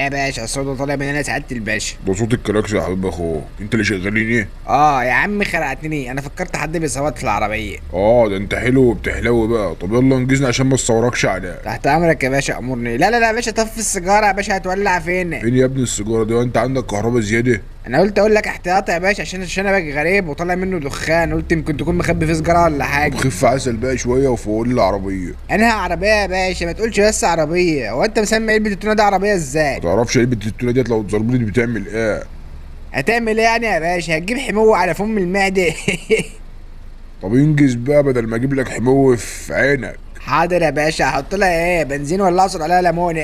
يا باشا الصوت ده طالع من هنا سعاده الباشا. ده صوت الكلاكس يا حبيب اخوك، انت اللي شغالين ايه؟ اه يا عم خرقتني، انا فكرت حد بيصوت في العربيه. ده انت حلو وبتحلو بقى. طب يلا انجزنا عشان ما تصوركش عليها. تحت امرك يا باشا، امرني. لا لا لا يا باشا، طفي السيجاره يا باشا، هتولع فين؟ فين يا ابني السيجاره دي وانت عندك كهرباء زياده؟ انا قلت اقول لك احتياطي يا باشا، عشان الشنبك غريب وطالع منه دخان، قلت يمكن تكون مخبي فيه سيجاره ولا طب حاجه. خف عسل بقى شويه وفوق لي العربيه. انها عربيه يا باشا، ما تقولش بس عربيه. هو انت مسمي علبه التونه دي عربيه ازاي؟ ما تعرفش علبه التونه ديت لو اتظبطت بتعمل ايه؟ هتعمل ايه يعني يا باشا؟ هتجيب حمو على فم المعده؟ طب انجز بقى بدل ما اجيب لك حمو في عينك. حاضر يا باشا، هحط لها ايه؟ بنزين ولا اعصر عليها ليمون؟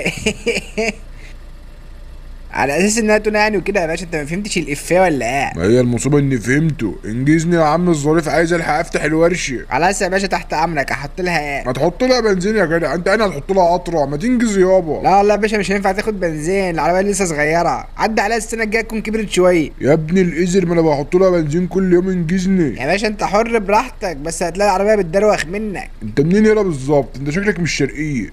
على اساس انها تونه يعني وكده يا باشا. انت ما فهمتش الافيه ولا ايه؟ ما هي المصيبه اني فهمته. انجزني يا عم الظريف، عايز الحق افتح الورشه. خلاص يا باشا تحت امرك. احط لها ايه؟ ما تحط لها بنزين يا جدع، انت انا هتحط لها قطره. ما تنجز يابا. لا والله يا باشا مش هينفع تاخد بنزين، العربيه لسه صغيره، عدى عليها السنه الجايه تكون كبرت شويه. يا ابني الازر، ما انا بحط لها بنزين كل يوم. انجزني يا باشا انت حر براحتك، بس هتلاقي العربيه بتدروخ منك. انت منين هنا بالظبط؟ انت شكلك مش شرقيه.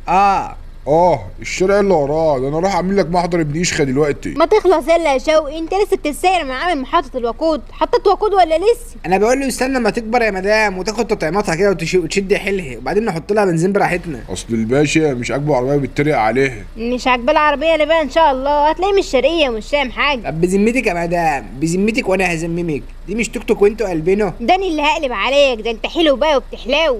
الشارع اللي وراه ده. انا راح اعمل لك محضر ابن يشخى دلوقتي. ما تخلص يلا يا شوقي، انت لسه بتتساير من عامل محطة الوقود. حطيت وقود ولا لسه؟ انا بقول له استنى ما تكبر يا مدام وتاخد تطعيماتها كده وتشد حيلها، وبعدين نحط لها بنزين براحتنا. اصل الباشا مش عاجبه عربيه بيتريق عليها. مش عاجباه العربية اللي بقى ان شاء الله هتلاقيه مش شرقية ومش فاهم حاجة. طب بذمتك يا مدام، بذمتك وانا هزممك، دي مش توك توك وانتوا قلبينه. داني اللي هقلب عليك، ده انت حلو بقى وبتحلاو.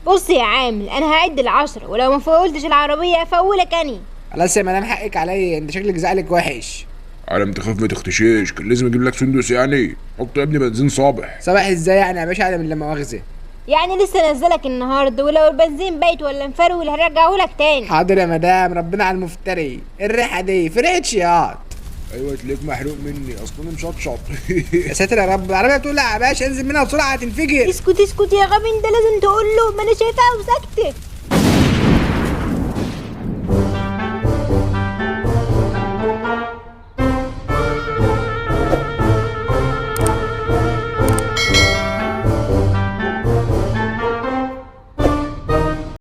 بص يا عامل، انا هعد ال10 ولو ما فولتش العربية افولك اني. خلاص يا مدام حقك عليا، انت شكلك زعلك وحش. علم تخاف ما تختشيش، كان لازم اجيب لك سندس يعني. حط يا ابني بنزين صابح. صباح ازاي يعني يا باشا؟ على من لا مؤاخذه. يعني لسه نزلك النهارده، ولو البنزين بايت ولا مفرول هرجعهولك تاني. حاضر يا مدام، ربنا على المفتري. الريحه دي في ريحه شياط. ايوه تلاقيك محروق مني، اصلا مشطشط. يا ساتر يا رب، العربيه بتولع يا باشا، انزل منها بسرعه هتنفجر. اسكت اسكت يا غبي، انت لازم تقول له، ما انا شايفها وساكته.